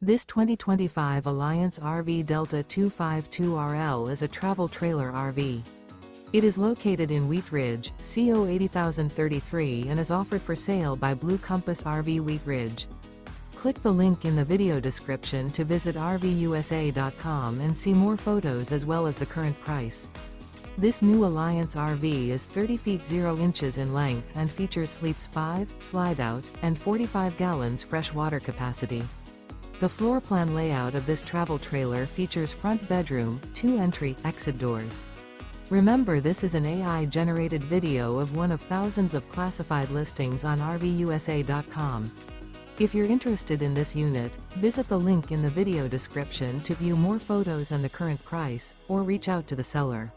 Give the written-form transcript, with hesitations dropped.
This 2025 Alliance RV Delta 252RL is a travel trailer RV. It is located in Wheat Ridge, CO 80033 and is offered for sale by Blue Compass RV Wheat Ridge. Click the link in the video description to visit RVUSA.com and see more photos as well as the current price. This new Alliance RV is 30 feet 0 inches in length and features sleeps 5, Slideout, and 45 gallons fresh water capacity. The floor plan layout of this travel trailer features front bedroom, 2 entry/exit doors. Remember, this is an AI-generated video of one of thousands of classified listings on RVUSA.com. If you're interested in this unit, visit the link in the video description to view more photos and the current price, or reach out to the seller.